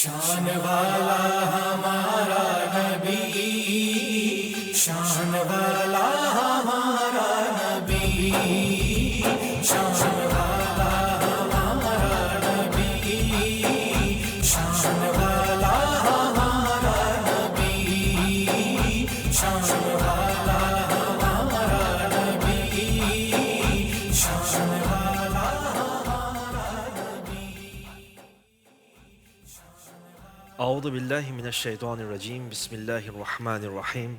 شان والا ہمارا نبی، شان والا ہمارا نبی، شان والا ہمارا نبی، شان والا ہمارا نبی، شان والا ہمارا نبی، شان والا ہمارا نبی۔ اعوذ باللہ من الشیطان الرجیم، بسم اللہ الرحمن الرحیم،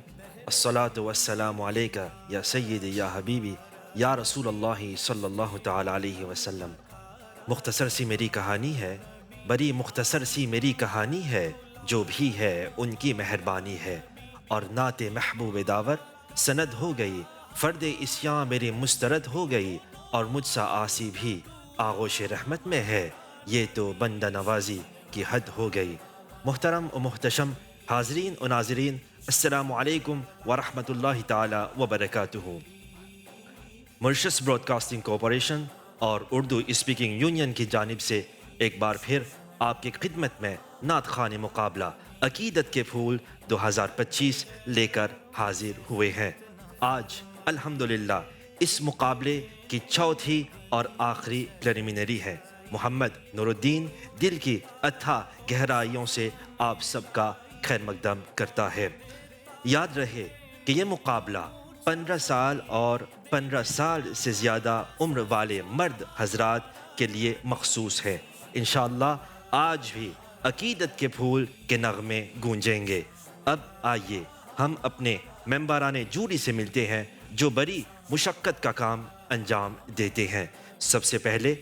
الصلاة والسلام علیکہ یا سیدی یا حبیبی یا رسول اللہ صلی اللہ تعالی علیہ وسلم۔ مختصر سی میری کہانی ہے، بڑی مختصر سی میری کہانی ہے، جو بھی ہے ان کی مہربانی ہے، اور نعت محبوب داور سند ہو گئی، فرد اسیاں میری مسترد ہو گئی، اور مجھ سا عاصی بھی آغوش رحمت میں ہے، یہ تو بندہ نوازی کی حد ہو گئی۔ محترم و محتشم حاضرین و ناظرین، السلام علیکم ورحمۃ اللہ تعالی وبرکاتہ۔ ماریشس براڈ کاسٹنگ کارپوریشن اور اردو اسپیکنگ یونین کی جانب سے ایک بار پھر آپ کی خدمت میں نعت خوانی مقابلہ عقیدت کے پھول 2025 لے کر حاضر ہوئے ہیں۔ آج الحمدللہ اس مقابلے کی چوتھی اور آخری پریلیمنری ہے۔ محمد نور الدین دل کی اتھا گہرائیوں سے آپ سب کا خیر مقدم کرتا ہے۔ یاد رہے کہ یہ مقابلہ 15 سال اور 15 سال سے زیادہ عمر والے مرد حضرات کے لیے مخصوص ہے۔ انشاءاللہ آج بھی عقیدت کے پھول کے نغمے گونجیں گے۔ اب آئیے ہم اپنے ممبران جوری سے ملتے ہیں جو بڑی مشقت کا کام انجام دیتے ہیں۔ سب سے پہلے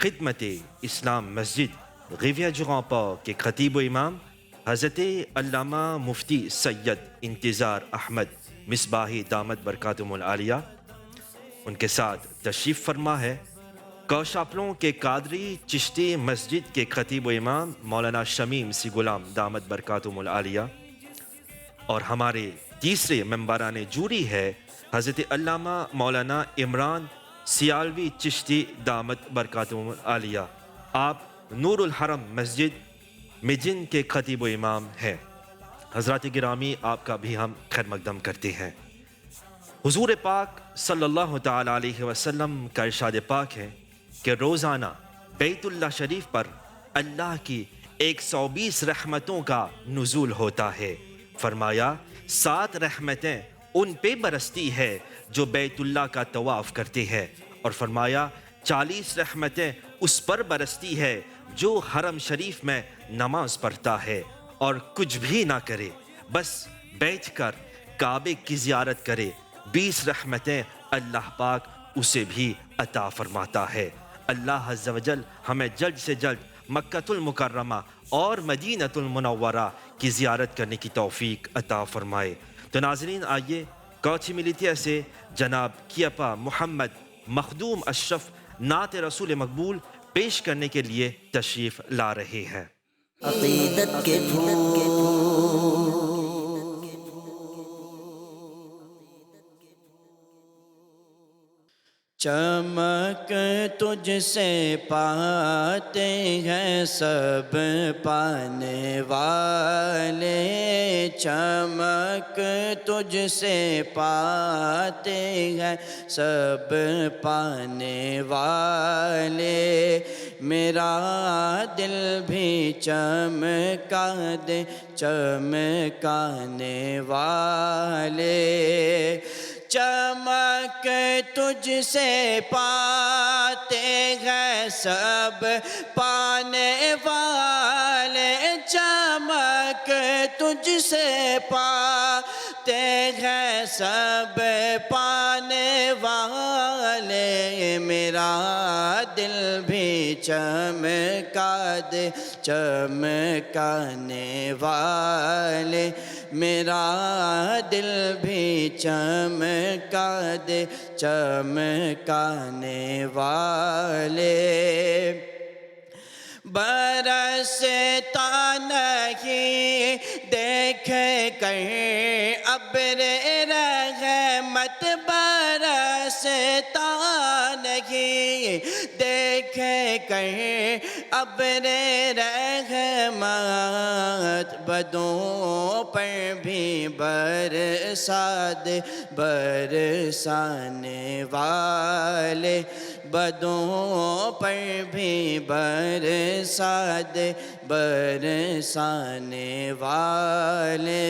خدمت اسلام مسجد غیویہ جغانپا کے خطیب و امام حضرت علامہ مفتی سید انتظار احمد مصباحی دامت برکاتہم العالیہ، ان کے ساتھ تشریف فرما ہے کوشاپلوں کے قادری چشتی مسجد کے خطیب و امام مولانا شمیم سی غلام دامت برکاتہم العالیہ، اور ہمارے تیسرے ممبران جوری ہے حضرت علامہ مولانا عمران سیالوی چشتی دامت برکاتہم العالیہ۔ آپ نور الحرم مسجد مجن کے خطیب و امام ہیں۔ حضرات گرامی، آپ کا بھی ہم خیر مقدم کرتے ہیں۔ حضور پاک صلی اللہ تعالی علیہ وسلم کا ارشاد پاک ہے کہ روزانہ بیت اللہ شریف پر اللہ کی 120 رحمتوں کا نزول ہوتا ہے۔ فرمایا 7 رحمتیں ان پہ برستی ہے جو بیت اللہ کا طواف کرتے ہیں، اور فرمایا 40 رحمتیں اس پر برستی ہے جو حرم شریف میں نماز پڑھتا ہے اور کچھ بھی نہ کرے، بس بیٹھ کر کعبے کی زیارت کرے، 20 رحمتیں اللہ پاک اسے بھی عطا فرماتا ہے۔ اللہ عز و جل ہمیں جلد سے جلد مکہ المکرمہ اور مدینہ المنورہ کی زیارت کرنے کی توفیق عطا فرمائے۔ تو ناظرین، آئیے کوچی ملیتیا سے جناب کیپا محمد مخدوم اشرف نعت رسول مقبول پیش کرنے کے لیے تشریف لا رہے ہیں۔ عقیدت کے پھول چمک تجھ سے پاتے ہیں سب پانے والے، چمک تجھ سے پاتے ہیں سب پانے والے، میرا دل بھی چمکا دے چمکانے والے، چمک تجھ سے پاتے ہیں سب پانے والے، چمک تجھ سے پاتے ہیں سب پانے والے، میرا دل بھی چمکا دے چمکانے والے، میرا دل بھی چمکا دے چمکانے والے، برستا نہیں دیکھ کر ابر رحمت، برستا نہیں دیکھ کر ابر رحمت بدوں پر بھی برساد برسانے والے بدوں پر بھی برساد برسانے والے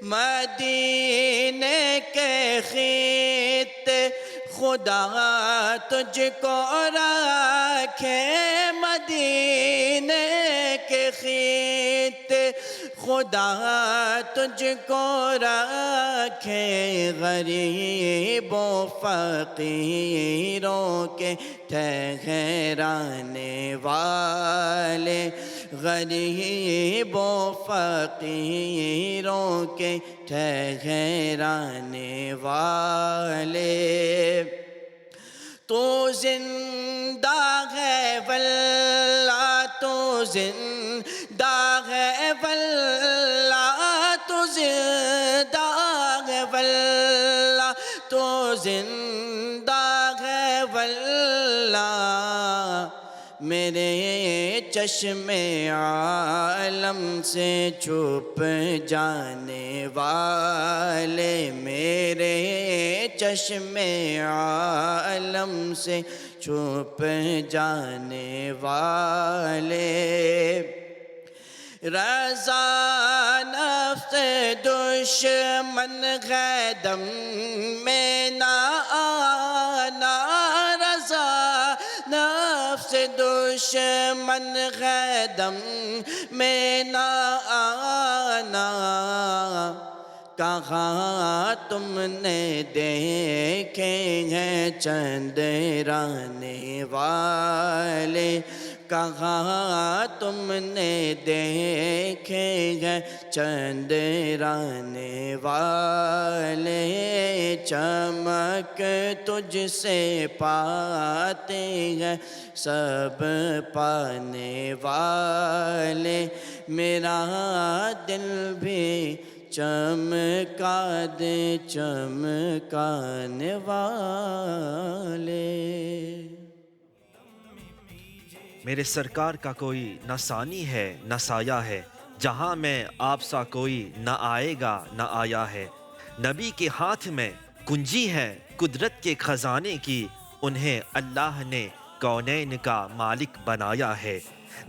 مدینے کے خطے خدا تجھ کو رکھے مدینے کے خطے خدا تجھ کو رکھے غریب و فقیروں کے ٹھہرانے والے غریب و فقیروں کے ٹھہرانے والے تو زندہ ہے واللہ تو زندہ ہے واللہ تو زندہ ہے واللہ تو زندہ ہے واللہ میرے چشم عالم سے چھپ جانے والے میرے چشم عالم سے چھپ جانے والے رضا نفس دشمن ہے دم میں نہ آنا رضا نفس دشمن ہے دم میں نہ آنا کہاں تم نے دیکھے ہیں چندرانے والے کہاں تم نے دیکھے ہیں چندرانے والے چمک تجھ سے پاتے ہیں سب پانے والے میرا دل بھی چمکا دے چمکانے والے میرے سرکار کا کوئی نہ ثانی ہے نہ سایہ ہے جہاں میں آپ سا کوئی نہ آئے گا نہ آیا ہے نبی کے ہاتھ میں کنجی ہے قدرت کے خزانے کی انہیں اللہ نے کونین کا مالک بنایا ہے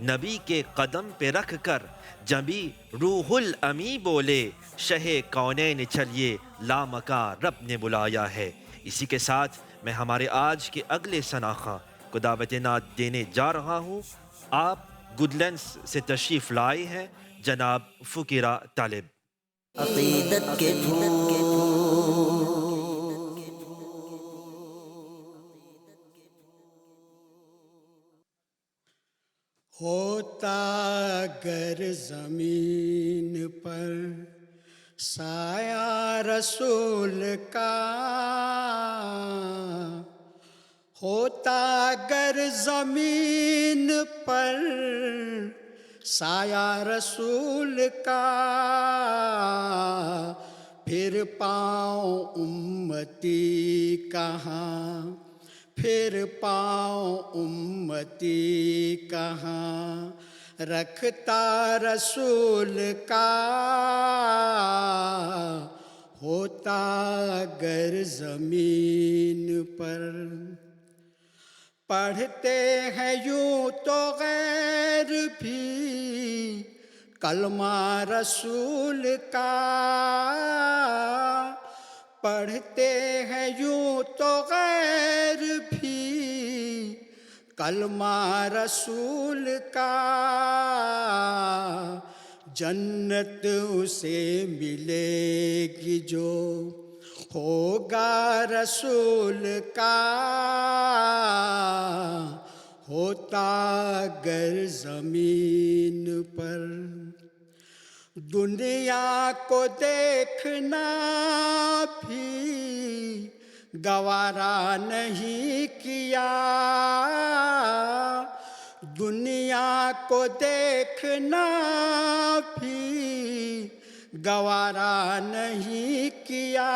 نبی کے قدم پہ رکھ کر جبھی روح الامی بولے شہ کونین چلیے لامکاں رب نے بلایا ہے اسی کے ساتھ میں ہمارے آج کے اگلے شناخواں کو دعوت نعت دینے جا رہا ہوں آپ گڈلینڈز سے تشریف لائے ہیں جناب فقیرہ طالب عقیدت کے ہوتا گر زمین پر سایہ رسول کا ہوتا گر زمین پر سایہ رسول کا پھر پاؤں امتی کہاں پھر پاؤں امتی کہاں رکھتا رسول کا ہوتا گر زمین پر پڑھتے ہیں یوں تو غیر بھی کلمہ رسول کا پڑھتے ہیں یوں تو غیر بھی کلمہ رسول کا جنت اسے ملے گی جو ہوگا رسول کا ہوتا گر زمین پر دنیا کو دیکھنا بھی گوارا نہیں کیا دنیا کو دیکھنا بھی گوارا نہیں کیا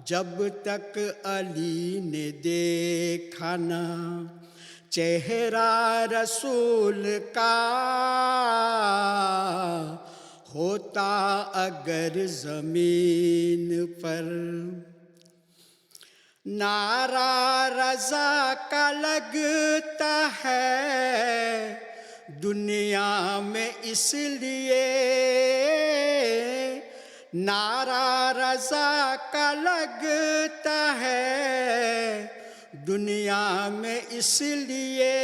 جب تک علی نے دیکھا نہ چہرہ رسول کا، ہوتا اگر زمین پر نعرہ رضا کا لگتا ہے دنیا میں اس لیے، نعرہ رضا کا لگتا ہے دنیا میں اس لیے،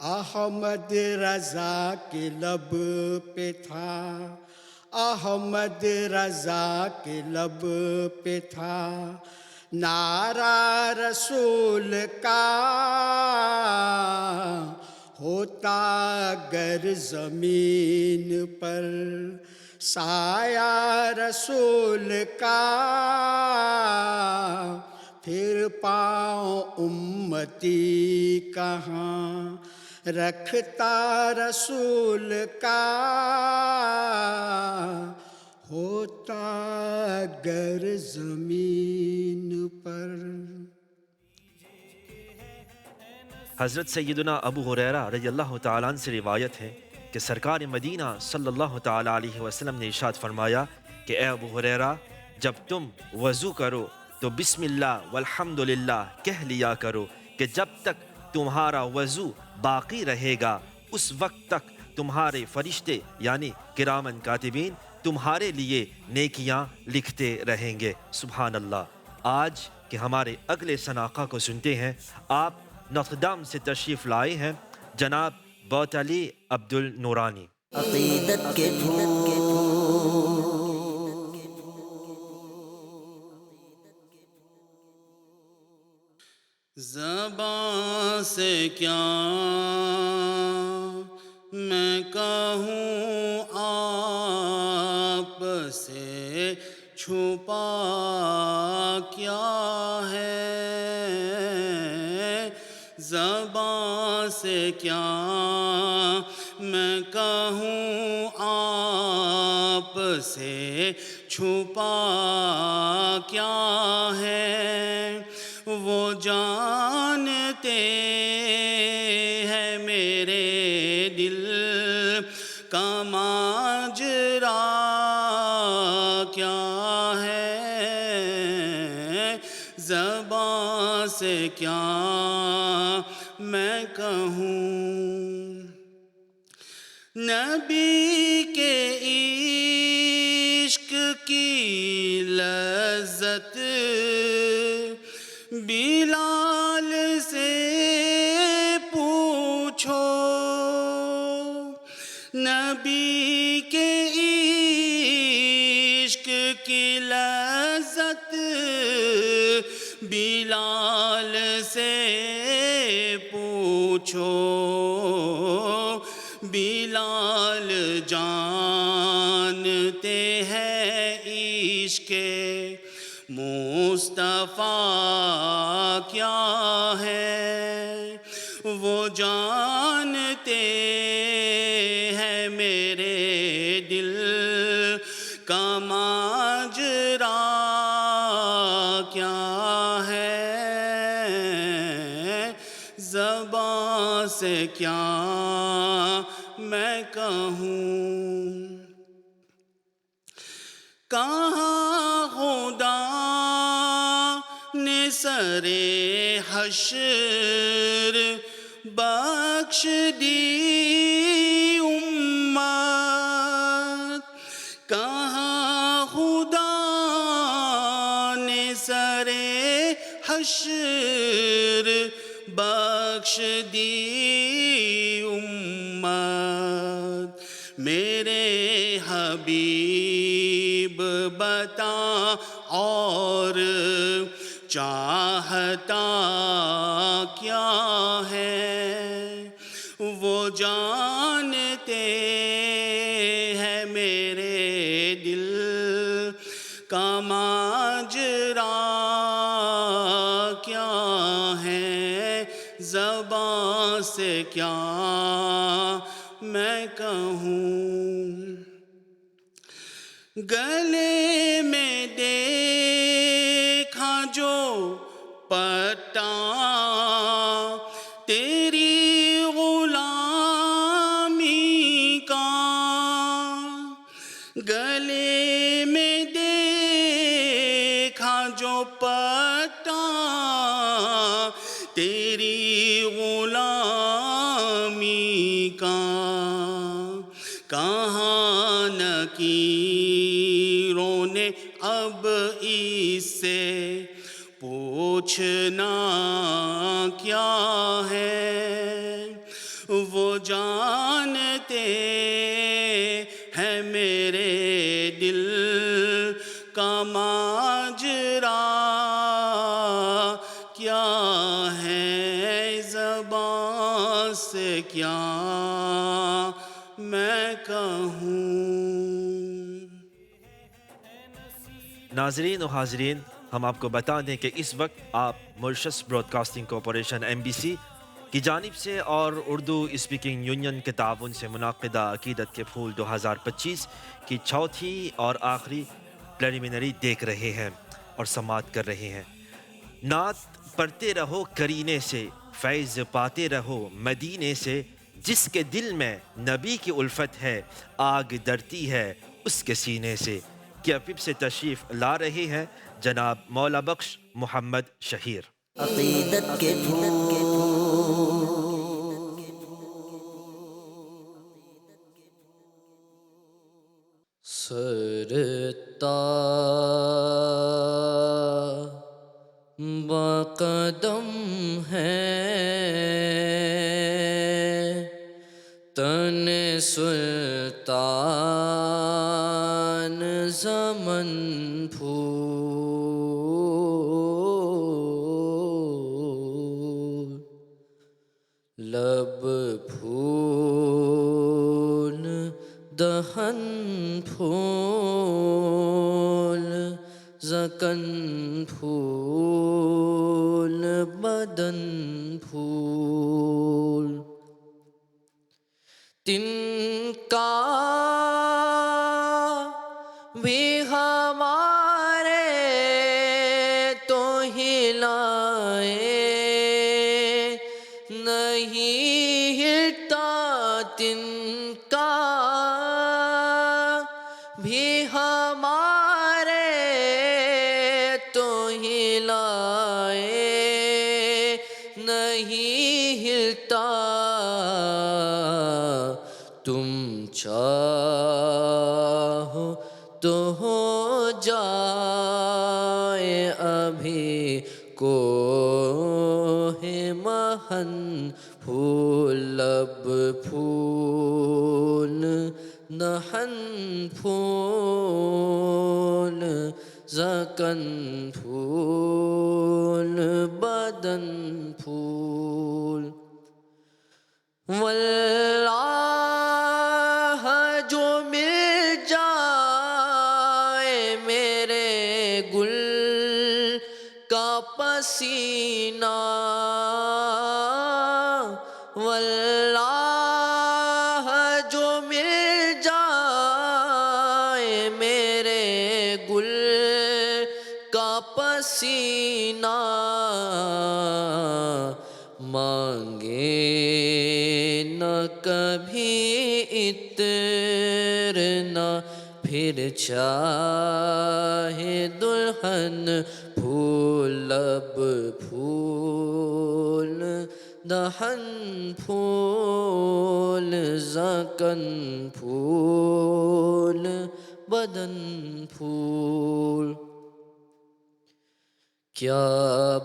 احمد رضا کے لب پہ تھا، احمد رضا کے لب پہ تھا نعرہ رسول کا، ہوتا اگر زمین پر سایہ رسول کا، پھر پاؤں امتی کہاں رکھتا رسول کا، ہوتا اگر زمین پر۔ حضرت سیدنا ابو ہریرہ رضی اللہ تعالیٰ عنہ سے روایت ہے کہ سرکار مدینہ صلی اللہ تعالیٰ علیہ وسلم نے ارشاد فرمایا کہ اے ابو ہریرہ، جب تم وضو کرو تو بسم اللہ والحمد للہ کہہ لیا کرو کہ جب تک تمہارا وضو باقی رہے گا اس وقت تک تمہارے فرشتے یعنی کرامن کاتبین تمہارے لیے نیکیاں لکھتے رہیں گے۔ سبحان اللہ۔ آج کے ہمارے اگلے سناقہ کو سنتے ہیں۔ آپ نوتر دام سے تشریف لائے ہیں جناب بہت علی عبد النورانی۔ عقیدت کے پھول زبان سے کیا میں کہوں آپ سے چھپا کیا ہے، زبان سے کیا میں کہوں آپ سے چھپا کیا ہے، وہ جانتے ہیں میرے دل کا ماجرا کیا ہے، زبان سے کیا میں کہوں، نبی کے عشق کی لذت بلال سے پوچھو، نبی کے عشق کی لذت بلال سے پوچھو، بلال جانتے ہیں عشق مصطفیٰ کیا ہے، وہ جانتے ہیں میرے دل کا ماجرا کیا ہے، زبان سے کیا میں کہوں، کہاں خدا نے سرے حشر بخش دی امت، کہاں خدا نے سرے حشر بخش دی امت، میرے حبیب بتا اور چاہتا کیا ہے، وہ جانتے ہیں میرے دل کا ماجرا کیا ہے، زبان سے کیا میں کہوں، گلے میں دیکھا جو پٹا تیری غلامی کا، گلے میں دیکھا جو پٹا تیری غلامی کا، کہاں نکیروں نے اب اس سے پوچھنا کیا ہے، وہ جانتے ہیں میرے دل کا ماجرا کیا ہے، زبان سے کیا میں کہوں۔ ناظرین و حاضرین، ہم آپ کو بتا دیں کہ اس وقت آپ Mauritius broadcasting corporation MBC کی جانب سے اور اردو اسپیکنگ یونین کے تعاون سے منعقدہ عقیدت کے پھول 2025 کی چوتھی اور آخری پریلیمنری دیکھ رہے ہیں اور سماعت کر رہے ہیں۔ نعت پڑھتے رہو کرینے سے، فیض پاتے رہو مدینے سے، جس کے دل میں نبی کی الفت ہے، آگ ڈرتی ہے اس کے سینے سے۔ کہ افیب سے تشریف لا رہے ہیں جناب مولا بخش محمد شہیر۔ عقیدت کے پھول سرتا بقدم ہے تن سلطان زمن پھول، لب پھول دہن پھول، زکن پھول بدن پھول، تن کا بھی ہمارے تو ہلائے نہیں ہلتا، تن کا بھی ہمارے تو ہلائے نہیں ہلتا، تم چاہو تو ہو جائے ابھی کوہ مہن پھول، لب پھول دہن پھول، زکن پھول بدن پھول، واللہ جو مل جائے میرے گل کا پسینہ، واللہ جو مل جائے میرے گل کا پسینہ، مانگے نہ کبھی عطر نہ پھر چاہے دلہن پھول، لب پھول دہن پھول، زکن پھول بدن پھول۔ کیا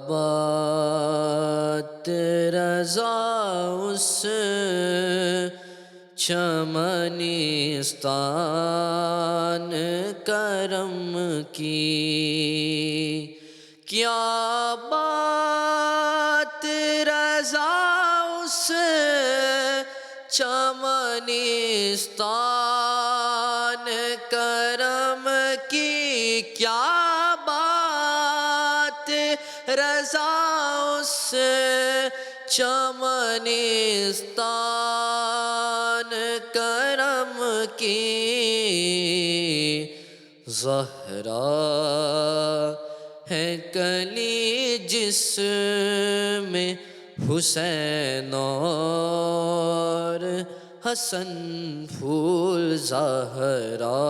بات رضا اس چمنستان کرم کی، کیا بات رضا اس چمنستان کرم کی، کیا بات رضا اس چمنستان کرم کی، زہرا ہے کلی جس میں حسین اور حسن پھول، زہرا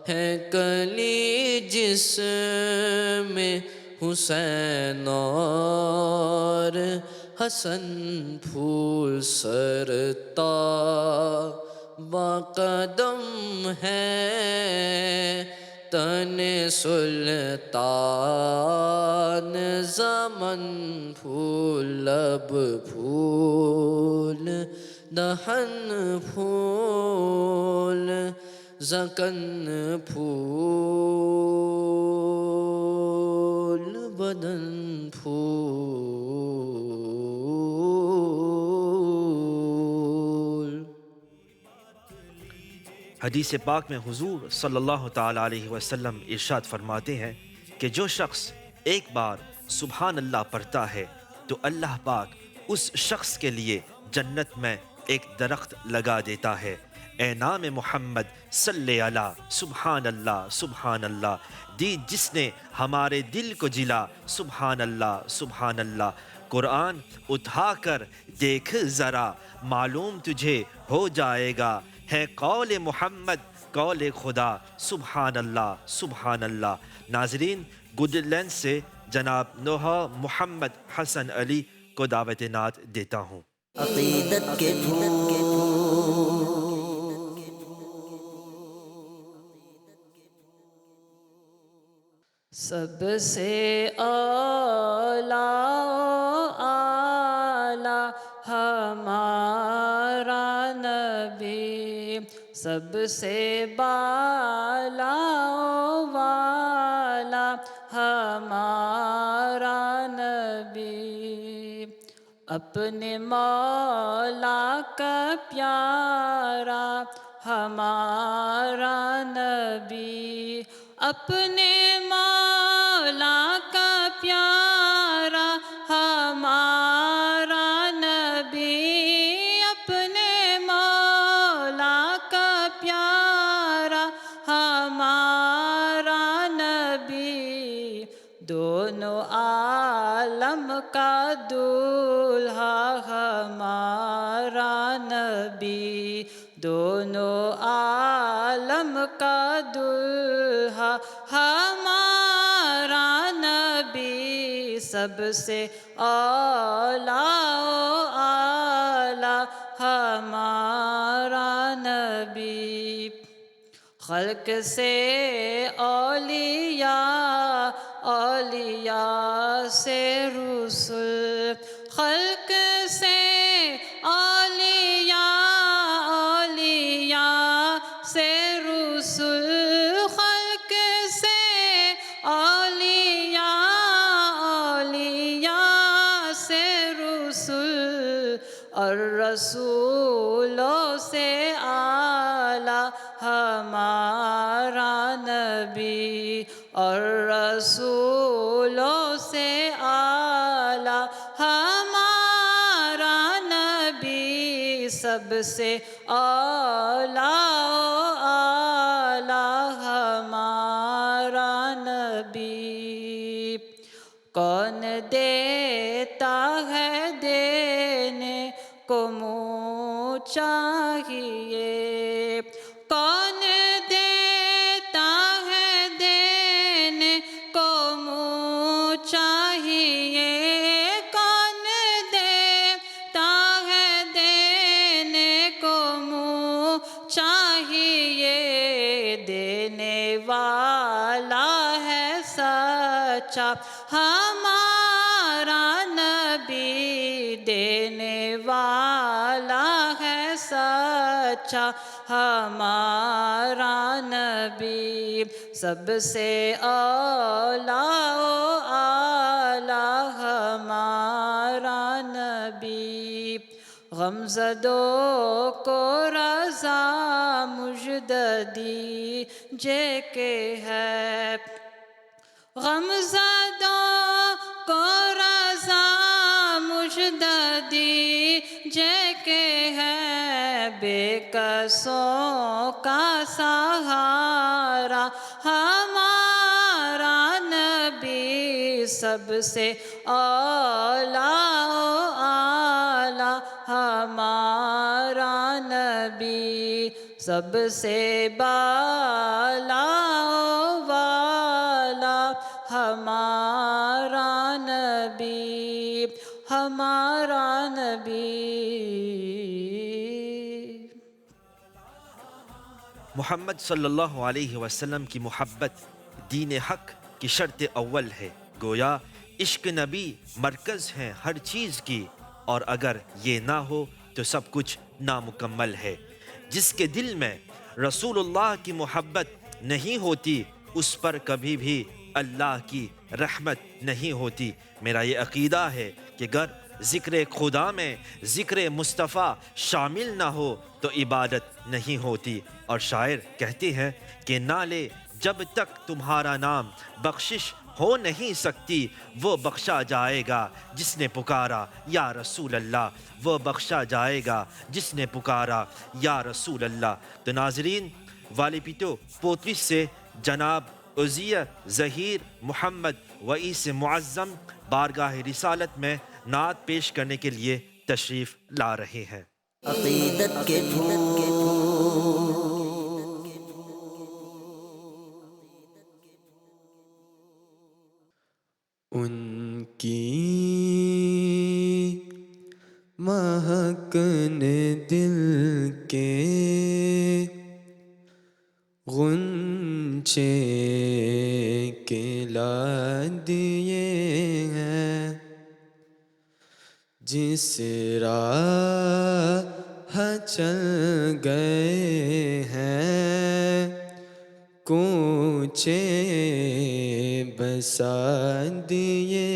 ہے کلی جس میں حسین اور حسن پھول، سرتا باقدم ہے تن سلطان، زمن پھول، لب پھول، دہن پھول، زکن پھول، بدن پھول۔ حدیث پاک میں حضور صلی اللہ تعالیٰ علیہ وسلم ارشاد فرماتے ہیں کہ جو شخص ایک بار سبحان اللہ پڑھتا ہے تو اللہ پاک اس شخص کے لیے جنت میں ایک درخت لگا دیتا ہے۔ اے نام محمد صلی علی، سبحان اللہ سبحان اللہ، دی جس نے ہمارے دل کو جلا، سبحان اللہ سبحان اللہ۔ قرآن اٹھا کر دیکھ ذرا، معلوم تجھے ہو جائے گا، ہے قول محمد قول خدا، سبحان اللہ سبحان اللہ۔ ناظرین، گڈ لینڈ سے جناب نوحہ محمد حسن علی کو دعوت نعت دیتا ہوں۔ عقیدت کے پھول، سب سے اعلیٰ ہمارا نبی، سب سے بالا والا ہمارا نبی، اپنے مولا کا پیارا ہمارا نبی، اپنے مولا کا پیارا ہمارا نبی، اپنے مولا کا پیارا ہمارا نبی، دونوں عالم کا دولہا ہمارا نبی، دونوں عالم کا دولہا ہمارا نبی، سب سے اعلیٰ ہمارا نبی، خلق سے اولیاء، اولیاء سے رسل، خلق سے اولیاء، اولیاء سے رسل، خلق سے اولیاء، اولیاء سے رسل، اور رسولوں سے اعلیٰ ہمارا نبی، اور رسولوں سے اعلیٰ ہمارا نبی، سب سے اعلیٰ ہمارا نبی، کون دیتا ہے دینے کو منہ چاہیے، کون دیتا ہے دینے کو منہ چاہیے، کون دیتا ہے دینے کو منہ چاہیے، دینے والا ہے سچا ہمارا نبی، دینے والا ہے سچا ہمارا نبی، سب سے اعلیٰ ہمارا نبی، غمزدوں کو رضا مجد دیجے کہ ہے، غمزدوں کو رضا مجد دیجے کہ ہے، بے کسوں کا سہارا ہمارا نبی سب سے اعلیٰ اعلیٰ ہمارا نبی سب سے بالا والا ہمارا نبی ہمارا نبی محمد صلی اللہ علیہ وسلم کی محبت دین حق کی شرط اول ہے. گویا عشق نبی مرکز ہے ہر چیز کی، اور اگر یہ نہ ہو تو سب کچھ نامکمل ہے. جس کے دل میں رسول اللہ کی محبت نہیں ہوتی اس پر کبھی بھی اللہ کی رحمت نہیں ہوتی. میرا یہ عقیدہ ہے کہ اگر ذکر خدا میں ذکر مصطفیٰ شامل نہ ہو تو عبادت نہیں ہوتی. اور شاعر کہتے ہیں کہ نالے جب تک تمہارا نام بخشش ہو نہیں سکتی، وہ بخشا جائے گا جس نے پکارا یا رسول اللہ، وہ بخشا جائے گا جس نے پکارا یا رسول اللہ. تو ناظرین، والیپیٹو پوتوس سے جناب عزیہ ظہیر محمد وئیس معظم بارگاہ رسالت میں نعت پیش کرنے کے لیے تشریف لا رہے ہیں. عقیدت کے پھول ان کی مہک نے دل کے غنچے کھلا دیے ہیں. جس راہ چل گئے ہیں کوچے بسا دیے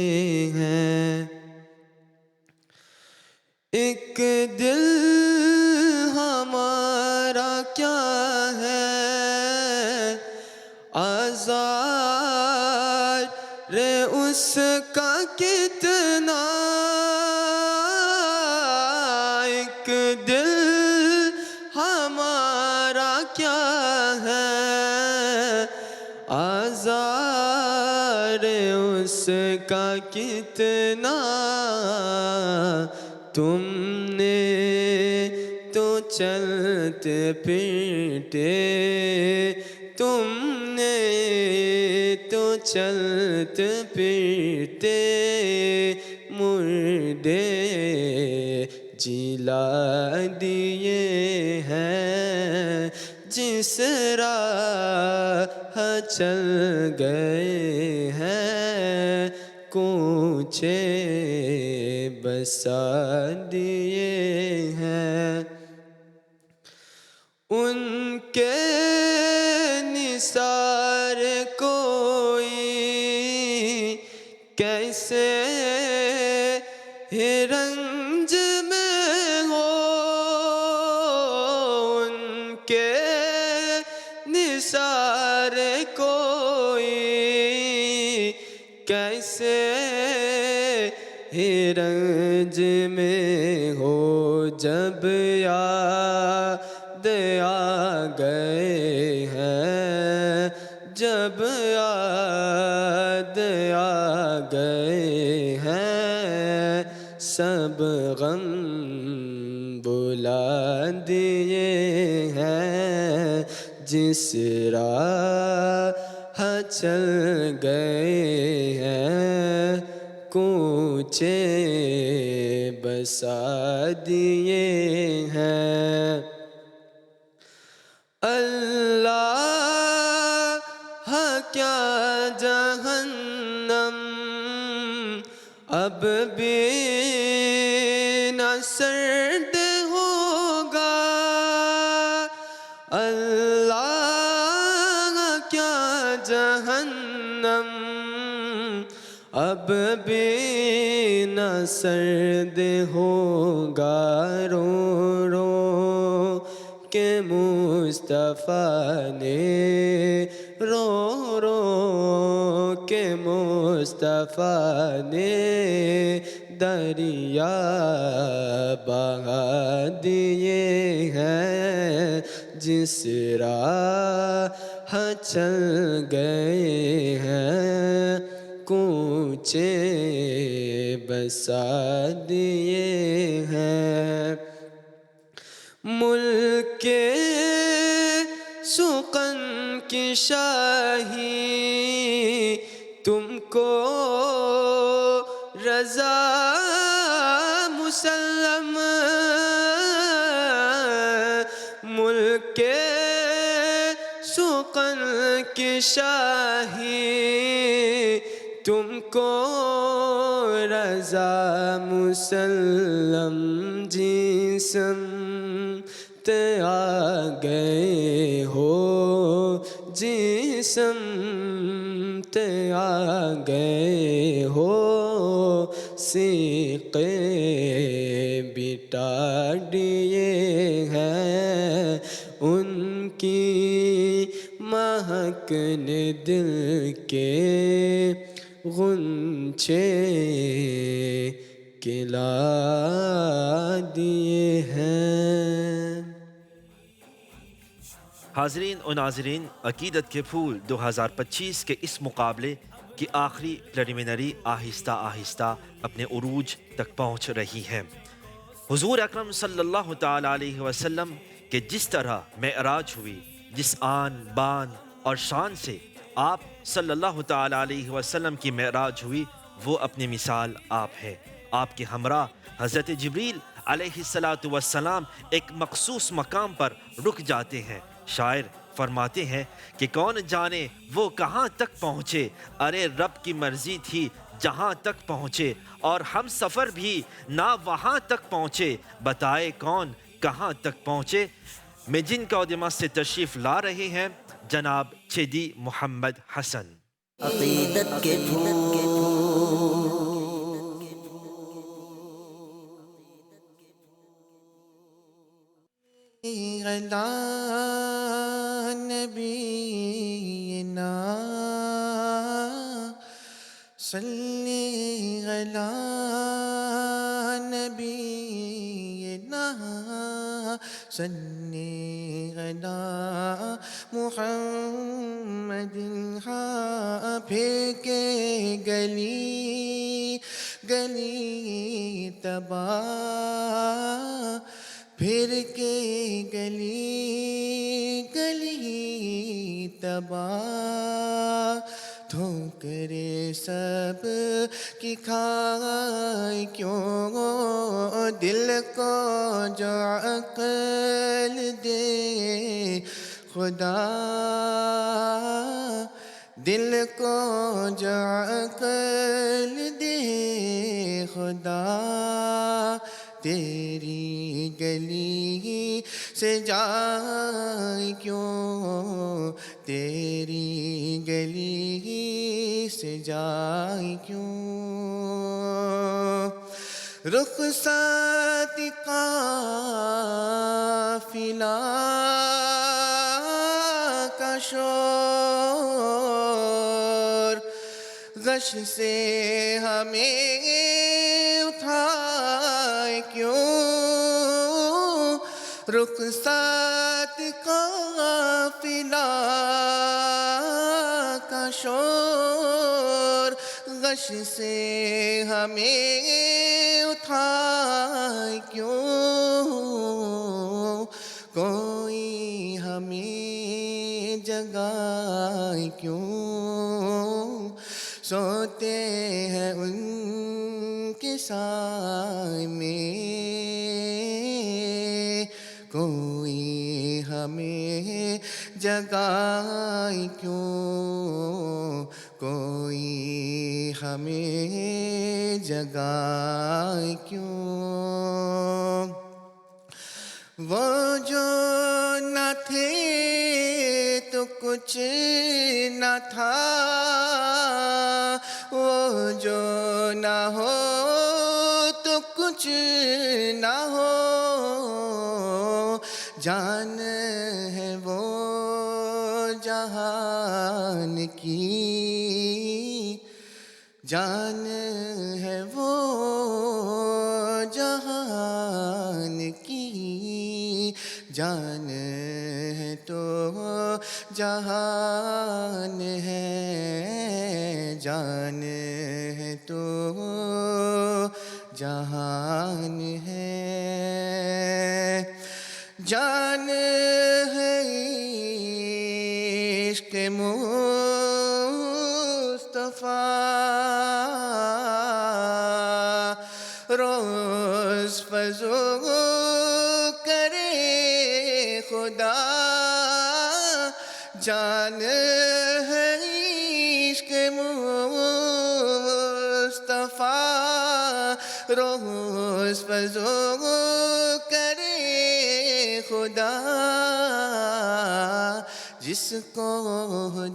ہیں. ایک دل ہمارا کیا ہے آزار اس کا کتنا. ایک دل ہمارا کیا ہے آزار اس کا کتنا. تم نے تو چلتے پھرتے، تم نے تو چلتے پھرتے مردے جلا دیے ہیں. جس راہ چل گئے ہیں کوچے بسا دیے ہیں. ان کے نثار کوئی کیسے رنج میں ہو. ان کے نثار کوئی کیسے رنج میں ہو. جب یاد آ گئے ہیں، جب یاد آ گئے ہیں سب غم بلا دیے ہیں. جس راہ چل گئے ہیں کوچے بسا دیے ہیں. اللہ کیا جہنم اب بھی نہ سرد ہوگا. اللہ کیا جہنم اب بھی نہ سرد ہوگا. رو رو کہ مصطفیٰ نے، رو رو کہ مصطفیٰ نے دریا بہا دیے ہیں، جس راہ چل گئے ہیں کوچے بسا دیے ہیں۔ ملک سخن کی شاہی تم کو رضا مسلم، ملک سخن کی شاہی تم کو رضا مسلم، جسم آ گئے ہو جسم آ گئے ہو، سیقے بٹا دیے ہیں، ان کی مہک نے دل کے غنچے کھلا دیے ہیں۔ حاضرین و ناظرین، عقیدت کے پھول 2025 کے اس مقابلے کی آخری پریلیمنری آہستہ آہستہ اپنے عروج تک پہنچ رہی ہے۔ حضور اکرم صلی اللہ تعالیٰ علیہ وسلم کہ جس طرح معراج ہوئی، جس آن بان اور شان سے آپ صلی اللہ تعالیٰ علیہ وسلم کی معراج ہوئی، وہ اپنی مثال آپ ہے۔ آپ کے ہمراہ حضرت جبریل علیہ السلام ایک مخصوص مقام پر رک جاتے ہیں۔ شاعر فرماتے ہیں کہ کون جانے وہ کہاں تک پہنچے، ارے رب کی مرضی تھی جہاں تک پہنچے، اور ہم سفر بھی نہ وہاں تک پہنچے، بتائے کون کہاں تک پہنچے۔ میں جن کا دماغ سے تشریف لا رہے ہیں جناب چیدی محمد حسن۔ عقیدت کے پھول علی نبینا صلی علی نبینا صلی علی محمد، ہاں پھر کے گلی گلی تباہ، پھر کے گلی گلی تباہ، ٹھوکریں سب کی کھائے کیوں، دل کو جو عقل دے خدا، دل کو جو عقل دے خدا، تیری گلی سے جائے کیوں، تیری گلی سے جائے کیوں، رخصت قافلہ کا شور، غش سے ہمیں اٹھائے کیوں، رخصت قافلہ کا شور، غش سے ہمیں اٹھائے کیوں، کوئی ہمیں جگائے کیوں، سوتے ہیں ان کے سائے میں، کوئی ہمیں جگائے کیوں، کوئی ہمیں جگائے کیوں، وہ جو نہ تھے تو کچھ نہ تھا، وہ جو نہ ہو تو کچھ نہ ہو، جان ہے وہ جہان کی، جان ہے وہ جان ہے تو جہان ہے، جان ہے تو جہان ہے، جان ہے عشق مصطفیٰ، روز فضو کرے خدا، جان ہے عشق مصطفیٰ، روز فضو کرے خدا، جس کو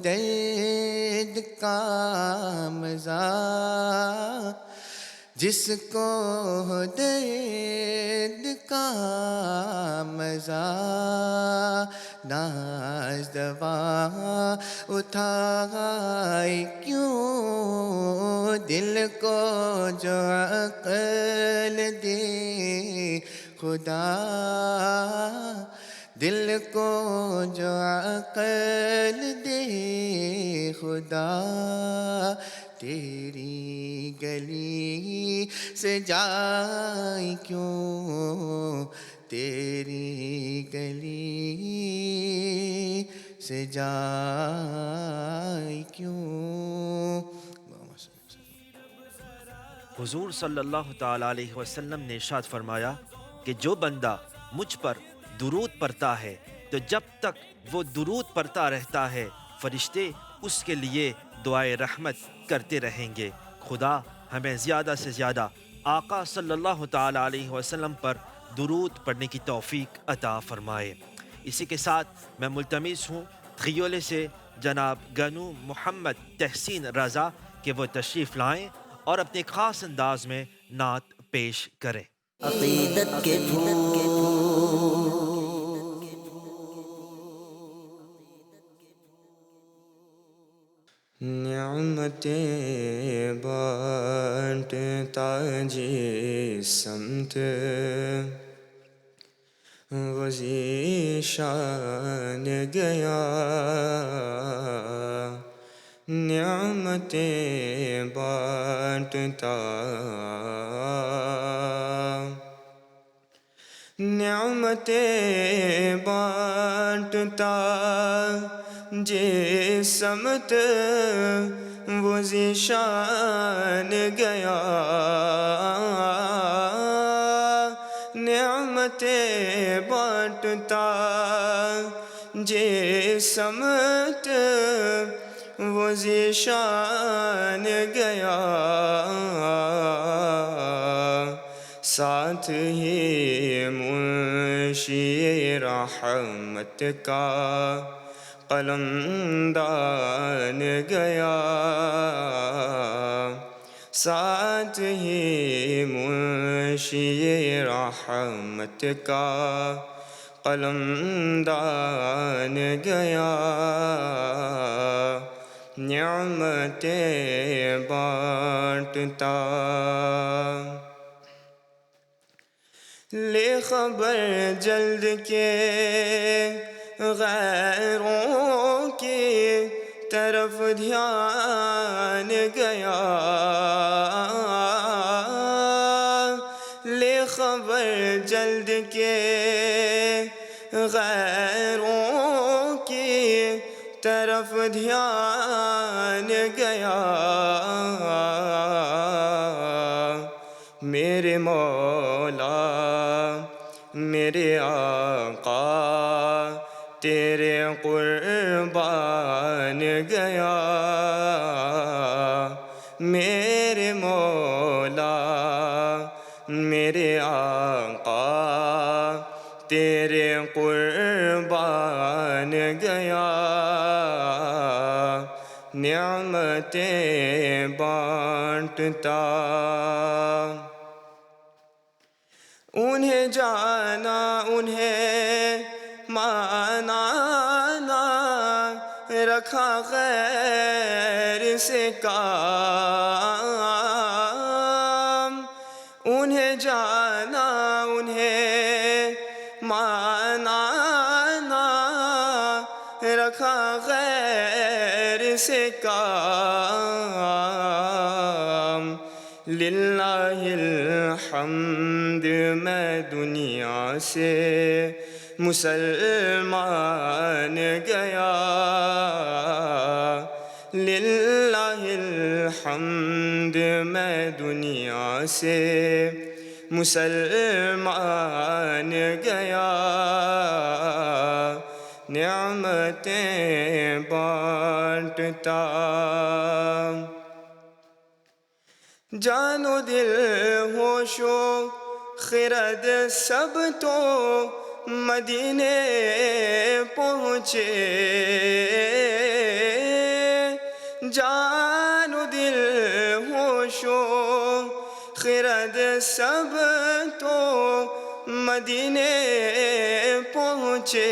درد کا مزہ، جس کو درد کا مزہ، ناز دوا اٹھائے کیوں، دل کو جو عقل دے خدا، دل کو جو عقل دے خدا، تیری گلی سے جائیں کیوں، تیری گلی سے جائیں کیوں۔ حضور صلی اللہ تعالیٰ علیہ وسلم نے ارشاد فرمایا کہ جو بندہ مجھ پر درود پڑھتا ہے تو جب تک وہ درود پڑھتا رہتا ہے فرشتے اس کے لیے دعائے رحمت کرتے رہیں گے۔ خدا ہمیں زیادہ سے زیادہ آقا صلی اللہ تعالیٰ علیہ وسلم پر درود پڑھنے کی توفیق عطا فرمائے۔ اسی کے ساتھ میں ملتمس ہوں تھیولے سے جناب گنو محمد تحسین رضا کہ وہ تشریف لائیں اور اپنے خاص انداز میں نعت پیش کریں۔ عقیدت کے پھول، نعمتیں بانٹتا جس سمت وزیر شان گیا، نعمتیں بانٹتا، نعمتیں بانٹتا جس سمت وہ ذیشان گیا، نعمتیں بانٹتا جس سمت وہ ذیشان گیا، ساتھ ہی منشی رحمت کا قلمدان گیا، ساتھ ہی منشی رحمت کا قلمدان گیا، نعمتیں بانٹتا۔ لے خبر جلد کے غیروں کی طرف دھیان گیا، لے خبر جلد کے غیروں کی طرف دھیان گیا، میرے مولا میرے آقا تیرے قربان گیا، میرے مولا میرے آقا تیرے قربان گیا، نعمتیں بانٹتا۔ انہیں جانا انہیں مانا نہ رکھا غیر سے کام، انہیں جانا انہیں مانا رکھا غیر سے کام للہ الحمد میں دنیا سے مسلمان گیا للہ الحمد میں دنیا سے مسلمان گیا نعمتیں بانٹتا جان و دل ہوش و خرد سب تو مدینے پہنچے جان و دل ہوش و خرد سب تو مدینے پہنچے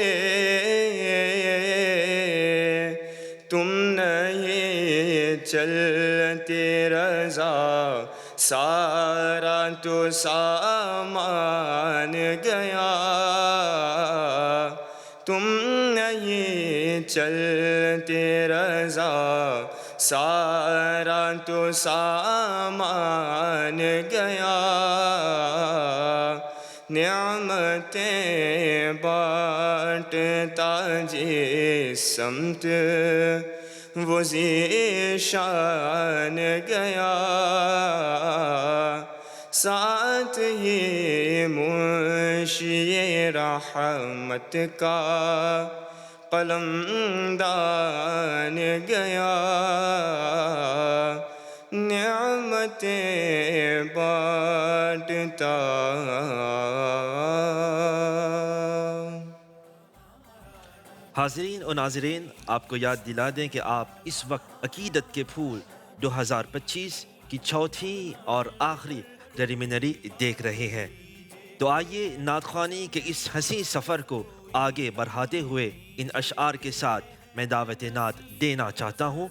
تم نہیں چلتے رضا سارا تو سامان گیا تم نہیں چلتے رضا سارا تو سامان گیا نعمتیں بانٹتا جس سمت وہ ذیشان گیا ساتھ ہی منشی رحمت کا قلم دان گیا نعمتیں بانٹتا حاضرین و ناظرین، آپ کو یاد دلا دیں کہ آپ اس وقت عقیدت کے پھول 2025 کی چوتھی اور آخری پریلیمنری دیکھ رہے ہیں۔ تو آئیے نعت خوانی کے اس حسین سفر کو آگے بڑھاتے ہوئے ان اشعار کے ساتھ میں دعوت نعت دینا چاہتا ہوں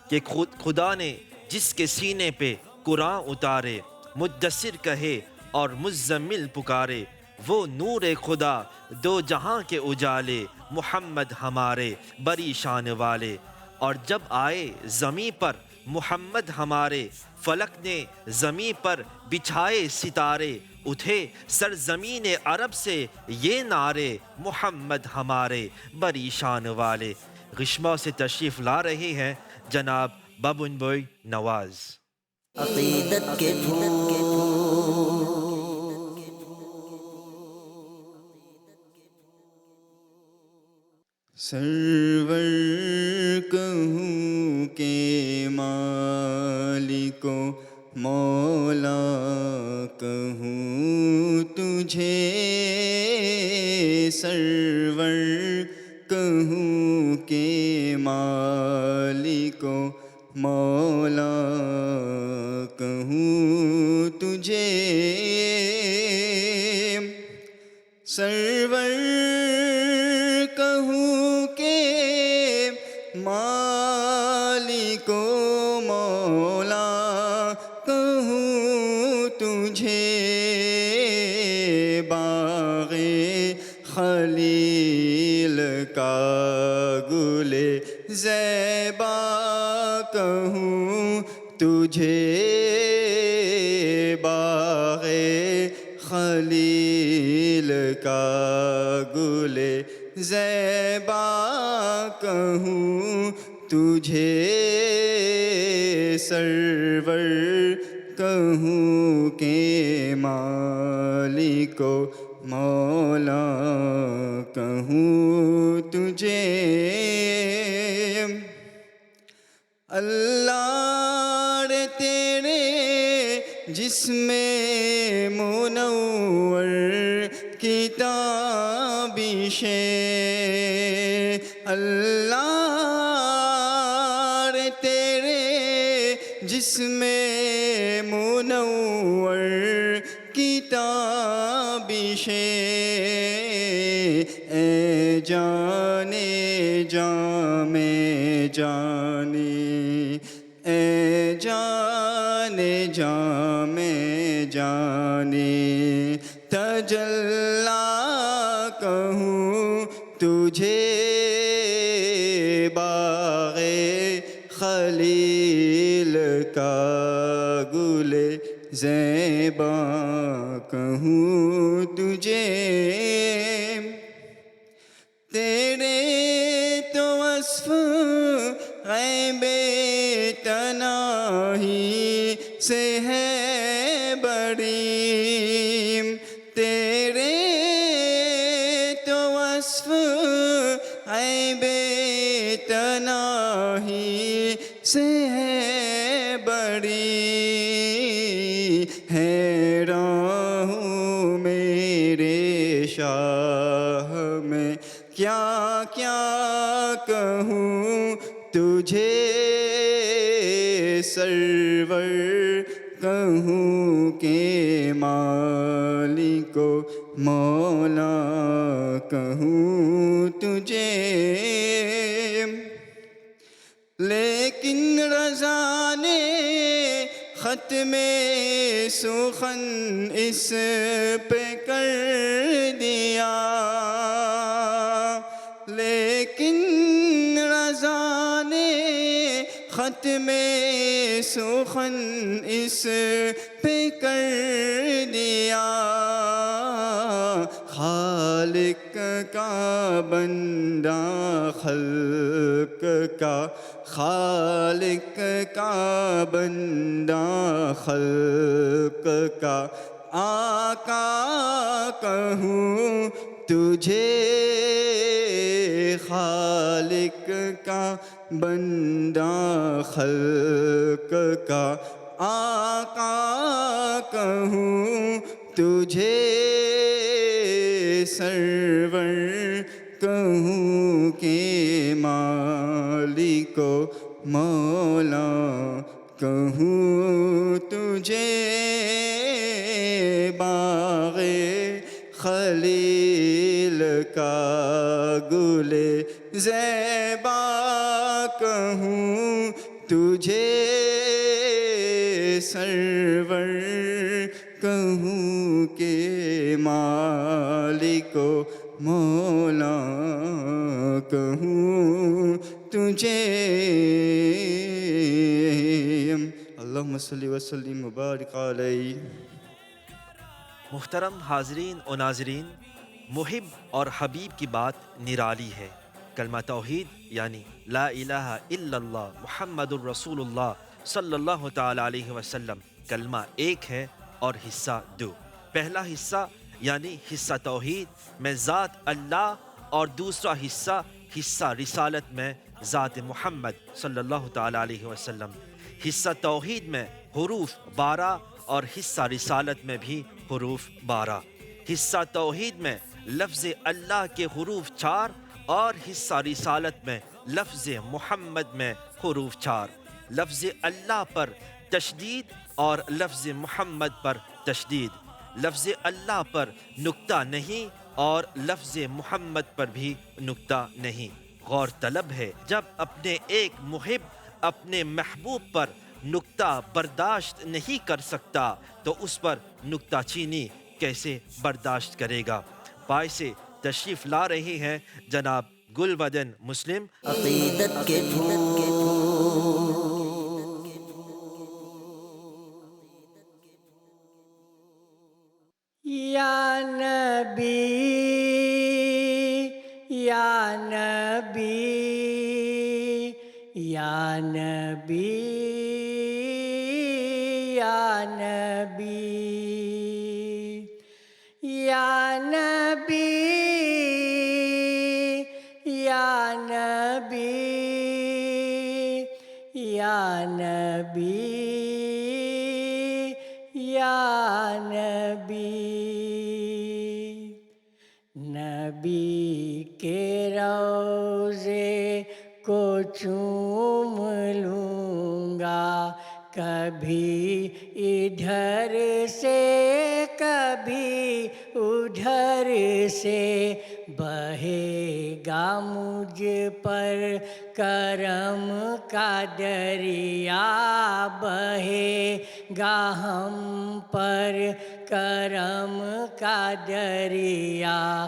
کہ خدا نے جس کے سینے پہ قرآن اتارے، مدثر کہے اور مزمل پکارے، وہ نور خدا دو جہاں کے اجالے، محمد ہمارے بڑی شان والے۔ اور جب آئے زمیں پر محمد ہمارے، فلک نے زمیں پر بچھائے ستارے، اٹھے سرزمین عرب سے یہ نعرے، محمد ہمارے بڑی شان والے۔ غشمہ سے تشریف لا رہے ہیں جناب بابن بوئی نواز۔ عقیدت کے پھول سرور کہوں کہ مالک و مولا کہوں تجھے، سرور کہوں کہ مالک و مولا کہوں تجھے، سرور کہوں کہ مالک و مولا کہوں تجھے، باغ خلیل کا گل زیبا کہوں تجھے، باغ خلیل کا گل زیبا کہوں تجھے، سرور کہوں کہ مالک و مولا کہوں تجھے، اللہ رے تیرے جسم منور کتابش، اللہ رے تیرے جسم منور کتابش، اے جانے جام جانی، اے جانے جام جانی، تجلا کہوں تجھے، باغ خلیل کا گل زیباں کہوں تجھے، تیرے تو وصف غیب تناہی سے ہے بڑی، تیرے تو وصف غیب تناہی سے ہے بڑی، حیران ہوں میرے شاہ میں کیا کیا کہوں تجھے، سرور کہوں کہ مالک و مولا کہوں تجھے، لیکن رضا نے ختم سخن اس پہ کر دیا، لیکن رضا نے ختم سخن اس پہ کر دیا، خالق کا بندہ خلق کا، خالق کا بندہ خلق کا، آقا کہوں تجھے، خالق کا بندہ خلق کا، آقا کہوں تجھے، سرور کہوں کہ مالک و مولا کہوں تجھے، باغ خلیل کا گل زیبا کہوں تجھے، سرور کہوں کہ مالک و مولا کہوں تجھے، اللہم صلی وسلم مبارک علیہ۔ محترم حاضرین و ناظرین، محب اور حبیب کی بات نرالی ہے۔ کلمہ توحید یعنی لا الہ الا اللہ محمد الرسول اللہ صلی اللہ تعالی علیہ وسلم کلمہ ایک ہے اور حصہ دو۔ پہلا حصہ یعنی حصہ توحید میں ذات اللہ، اور دوسرا حصہ رسالت میں ذات محمد صلی اللہ تعالی علیہ وسلم۔ حصہ توحید میں حروف 12 اور حصہ رسالت میں بھی حروف 12۔ حصہ توحید میں لفظ اللہ کے حروف 4 اور حصہ رسالت میں لفظ محمد میں حروف 4۔ لفظ اللہ پر تشدید اور لفظ محمد پر تشدید، لفظ اللہ پر نکتہ نہیں اور لفظ محمد پر بھی نکتہ نہیں۔ غور طلب ہے جب اپنے ایک محب اپنے محبوب پر نکتہ برداشت نہیں کر سکتا تو اس پر نکتہ چینی کیسے برداشت کرے گا۔ باعث تشریف لا رہی ہیں جناب گلبدن مسلم عقیدت کے پھول، یا نبی یا نبی یا نبی یا نبی یا نبی یا نبی یا نبی یا نبی، نبی کے روضے کو چوم لوں گا، کبھی ادھر سے کبھی ادھر سے، بہے گا مجھ پر کرم کا دریا، بہے گا ہم پر کرم کا دریا،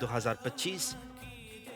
2025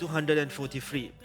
243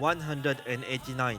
189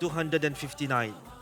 259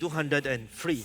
203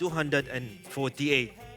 248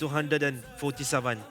247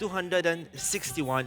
261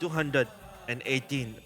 218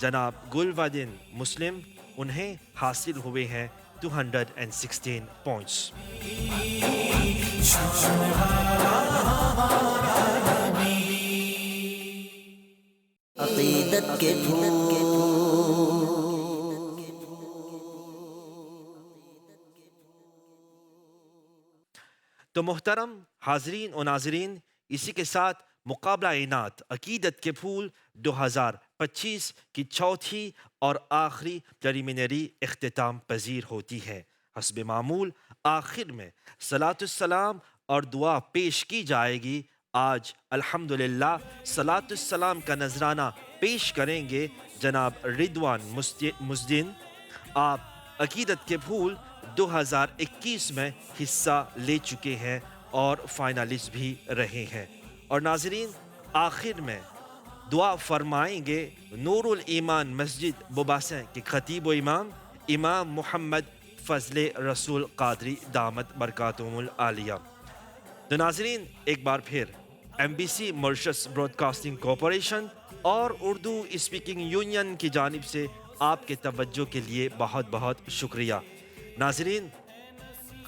جناب گلودین مسلم، انہیں حاصل ہوئے ہیں 216 پوائنٹس۔ عقیدت کے پھول تو محترم حاضرین و ناظرین، اسی کے ساتھ مقابلہ انعت عقیدت کے پھول 2025 کی چوتھی اور آخری پریلیمنری اختتام پذیر ہوتی ہے۔ حسب معمول آخر میں صلاۃ السلام اور دعا پیش کی جائے گی۔ آج الحمدللہ صلاۃ السلام کا نذرانہ پیش کریں گے جناب رضوان مزدین۔ آپ عقیدت کے پھول 2021 میں حصہ لے چکے ہیں اور فائنلسٹ بھی رہے ہیں۔ اور ناظرین، آخر میں دعا فرمائیں گے نور الایمان مسجد بوباسیں کے خطیب و امام محمد فضل رسول قادری دامت برکاتہم العالیہ۔ تو ناظرین، ایک بار پھر MBC Mauritius broadcasting corporation اور اردو اسپیکنگ یونین کی جانب سے آپ کے توجہ کے لیے بہت بہت شکریہ۔ ناظرین،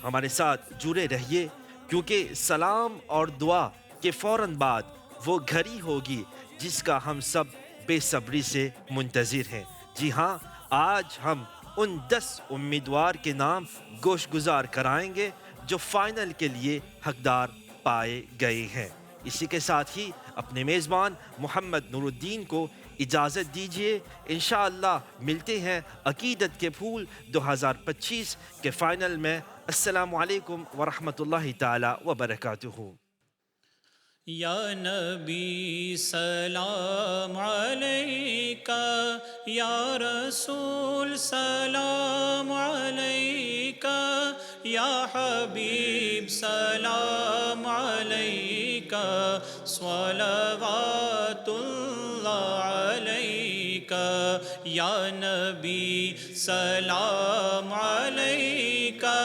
ہمارے ساتھ جڑے رہیے، کیونکہ سلام اور دعا کے فوراً بعد وہ گھڑی ہوگی جس کا ہم سب بے صبری سے منتظر ہیں۔ جی ہاں، آج ہم ان 10 امیدوار کے نام گوش گزار کرائیں گے جو فائنل کے لیے حقدار پائے گئے ہیں۔ اسی کے ساتھ ہی اپنے میزبان محمد نور الدین کو اجازت دیجیے۔ انشاءاللہ ملتے ہیں عقیدت کے پھول 2025 کے فائنل میں۔ السلام علیکم ورحمۃ اللہ تعالی وبرکاتہ۔ یا نبی سلام علیکہ، یا رسول سلام علیکہ، یا حبیب سلام علیکہ، صلوات اللہ علیکہ، یا نبی سلام علیکہ،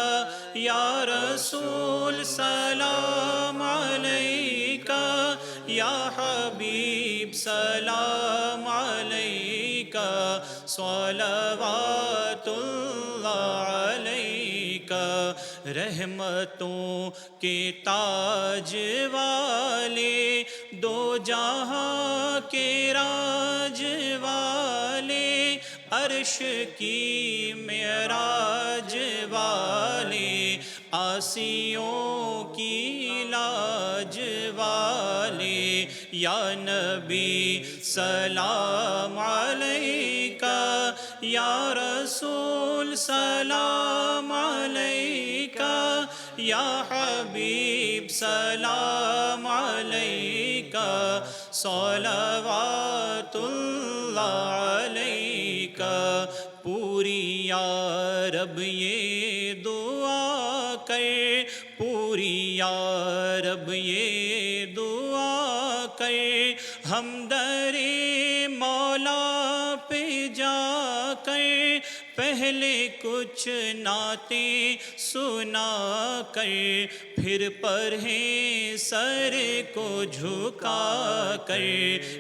یا رسول سلام علیکہ، یا حبیب سلام علیکہ، صلوات اللہ علیکہ۔ رحمتوں کے تاج والے، دو جہاں کے راج والے، عرش کی معراج والے، آسیوں کی لاج والے، یا نبی سلام علیکہ، یا رسول سلام علیکہ، یا حبیب سلام علیکہ، صلوات اللہ علیکہ۔ پوری یا رب یہ دعا کر، پوری یا رب یہ دعا کر، ہم در مولا پہ جا کر پہلے کچھ نعتیں سنا کر، پھر پڑھیں سر کو جھکا کر،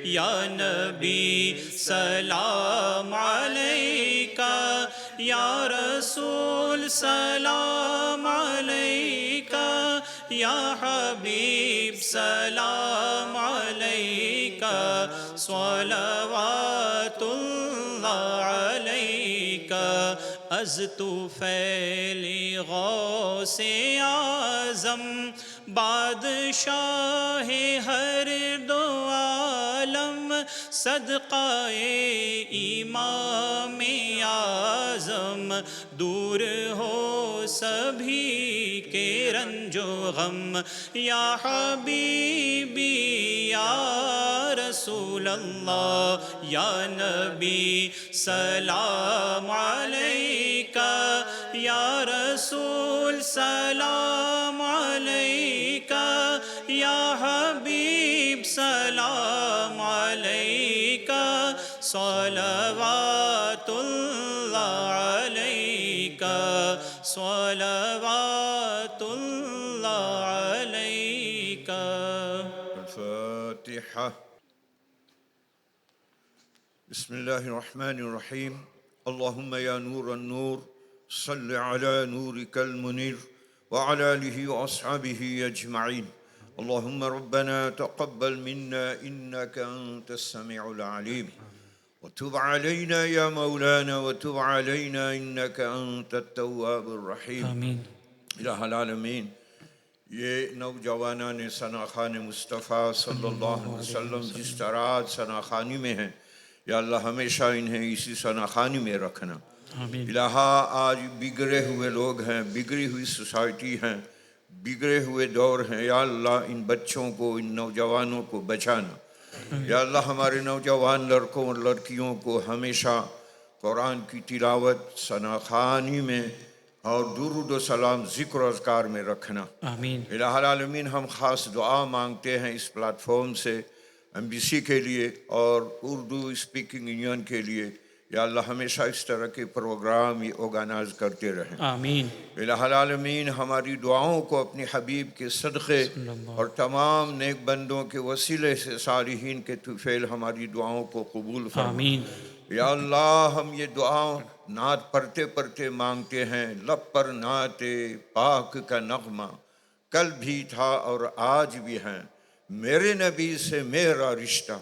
یا نبی سلام علیکہ، یا رسول سلام علیکہ، یا حبیب سلام علیکہ، صلوات اللہ علیکہ۔ از طفیل غوث اعظم، بادشاہ ہر دو عالم، صدقہ امام اعظم، دور ہو سبھی کے رنج و غم، یا حبیبی یا رسول اللہ، یا نبی سلام علیکہ، یا رسول سلام علیکہ، یا حبیب سلام علیکہ، صلوات اللہ علیکہ، صلوات اللہ علیکہ۔ الفاتحة بسم الله الرحمن الرحيم اللهم يا نور النور صل على نورك المنير وعلى آله وأصحابه أجمعين اللهم ربنا تقبل منا إنك أنت السميع العليم وتب علينا يا مولانا وتب علينا إنك أنت التواب الرحيم آمین. الہ العالمین. یہ نوجوانان ثناخان مصطفیٰ صلی اللہ علیہ وسلم جس طرح ثناخانی میں ہیں یا اللہ ہمیشہ انہیں اسی ثناخانی میں رکھنا. آمین. الہا آج بگڑے ہوئے لوگ ہیں، بگڑی ہوئی سوسائٹی ہیں، بگڑے ہوئے دور ہیں، یا اللہ ان بچوں کو، ان نوجوانوں کو بچانا. یا اللہ ہمارے نوجوان لڑکوں اور لڑکیوں کو ہمیشہ قرآن کی تلاوت، ثناخانی میں اور درود و سلام، ذکر و اذکار میں رکھنا. آمین. الہ العالمین ہم خاص دعا مانگتے ہیں اس پلیٹ فارم سے MBC کے لیے اور اردو اسپیکنگ یونین کے لیے. یا اللہ ہمیشہ اس طرح کے پروگرام آرگنائز کرتے رہیں. آمین. الہ العالمین ہماری دعاؤں کو اپنے حبیب کے صدقے اور تمام نیک بندوں کے وسیلے سے صالحین کے طفیل ہماری دعاؤں کو قبول فرما. آمین. یا اللہ ہم یہ دعا نعت پڑھتے پڑھتے مانگتے ہیں. لب پر نعت پاک کا نغمہ کل بھی تھا اور آج بھی ہے، میرے نبی سے میرا رشتہ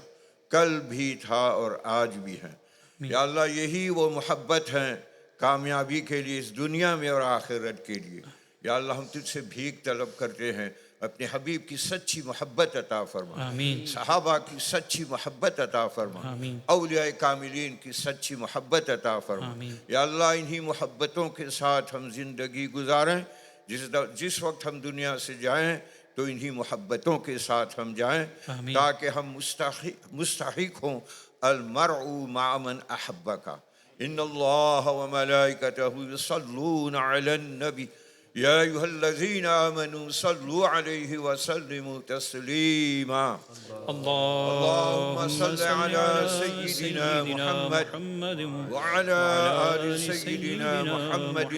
کل بھی تھا اور آج بھی ہے. یا اللہ یہی وہ محبت ہے کامیابی کے لیے اس دنیا میں اور آخرت کے لیے. یا اللہ ہم تجھ سے بھیک طلب کرتے ہیں، اپنے حبیب کی سچی محبت عطا فرما. آمین. صحابہ کی سچی محبت عطا فرما. آمین. اولیاء کاملین کی سچی محبت عطا فرما. آمین. یا اللہ انہی محبتوں کے ساتھ ہم زندگی گزاریں. جس وقت ہم دنیا سے جائیں تو انہی محبتوں کے ساتھ ہم جائیں آمین. تاکہ ہم مستحق ہوں المرء مع من احبک. ان اللہ وملائکتہ یصلون علی النبی یا ایھا الذین آمنوا صلوا علیہ وسلموا تسلیما. اللهم صل على سيدنا محمد وعلى آل سيدنا محمد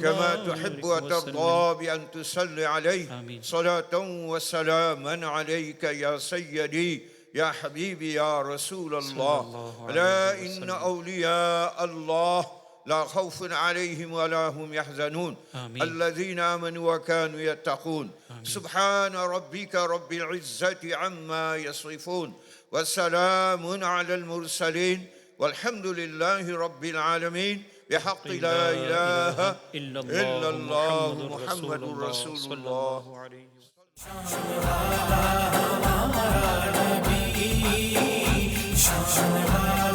كما تحب وترضى بأن تصلي عليه صلاة وسلاما عليك يا سيدي يا حبيبي يا رسول الله. ألا إن أولياء الله لا خوف عليهم ولا هم يحزنون الذين آمنوا وكانوا يتقون. سبحان ربك رب العزة عما يصفون وسلام على المرسلين والحمد لله رب العالمين بحق لا إله إلا الله محمد رسول الله. شان